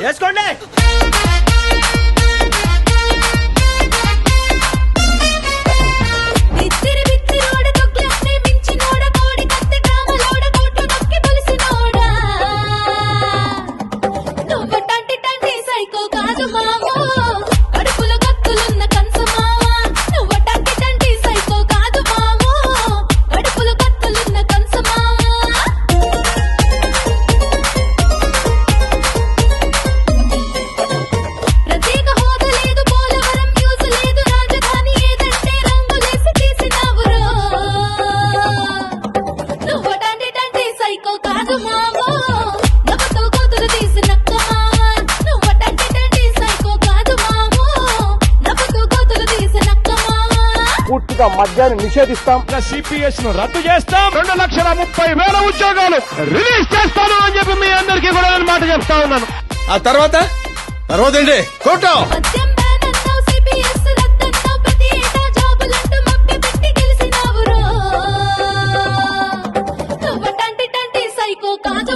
వేసుకోండి. పూర్తిగా మద్యాన్ని నిషేధిస్తాం. సిపిఎస్ ను రద్దు చేస్తాం. 2,30,000 ఉద్యోగాలు రిలీజ్ చేస్తాను అని చెప్పి మీ అందరికీ కూడా నేను మాట చెప్తా ఉన్నాను. ఆ తర్వాత ఏంటి? కోటం సైకో కాదు